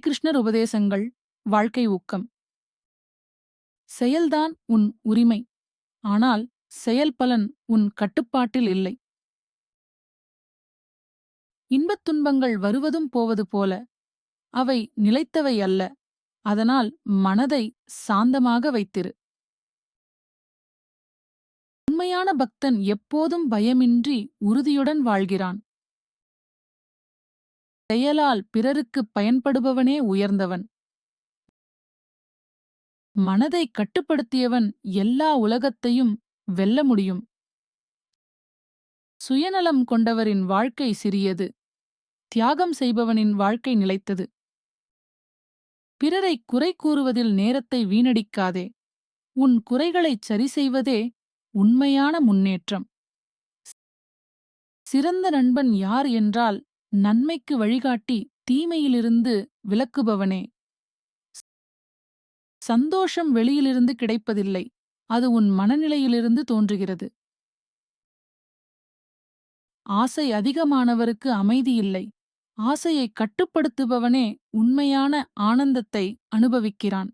ஸ்ரீகிருஷ்ணர் உபதேசங்கள் வாழ்க்கை ஊக்கம். செயல்தான் உன் உரிமை, ஆனால் செயல்பலன் உன் கட்டுப்பாட்டில் இல்லை. இன்பத் துன்பங்கள் வருவதும் போவது போல, அவை நிலைத்தவை அல்ல. அதனால் மனதை சாந்தமாக வைத்திரு. உண்மையான பக்தன் எப்போதும் பயமின்றி உறுதியுடன் வாழ்கிறான். செயலால் பிறருக்குப் பயன்படுபவனே உயர்ந்தவன். மனதை கட்டுப்படுத்தியவன் எல்லா உலகத்தையும் வெல்ல முடியும். சுயநலம் கொண்டவரின் வாழ்க்கை சிறியது, தியாகம் செய்பவனின் வாழ்க்கை நிலைத்தது. பிறரை குறை கூறுவதில் நேரத்தை வீணடிக்காதே. உன் குறைகளைச் சரிசெய்வதே உண்மையான முன்னேற்றம். சிறந்த நண்பன் யார் என்றால், நன்மைக்கு வழிகாட்டி தீமையிலிருந்து விலக்குபவனே. சந்தோஷம் வெளியிலிருந்து கிடைப்பதில்லை, அது உன் மனநிலையிலிருந்து தோன்றுகிறது. ஆசை அதிகமானவருக்கு அமைதியில்லை. ஆசையை கட்டுப்படுத்துபவனே உண்மையான ஆனந்தத்தை அனுபவிக்கிறான்.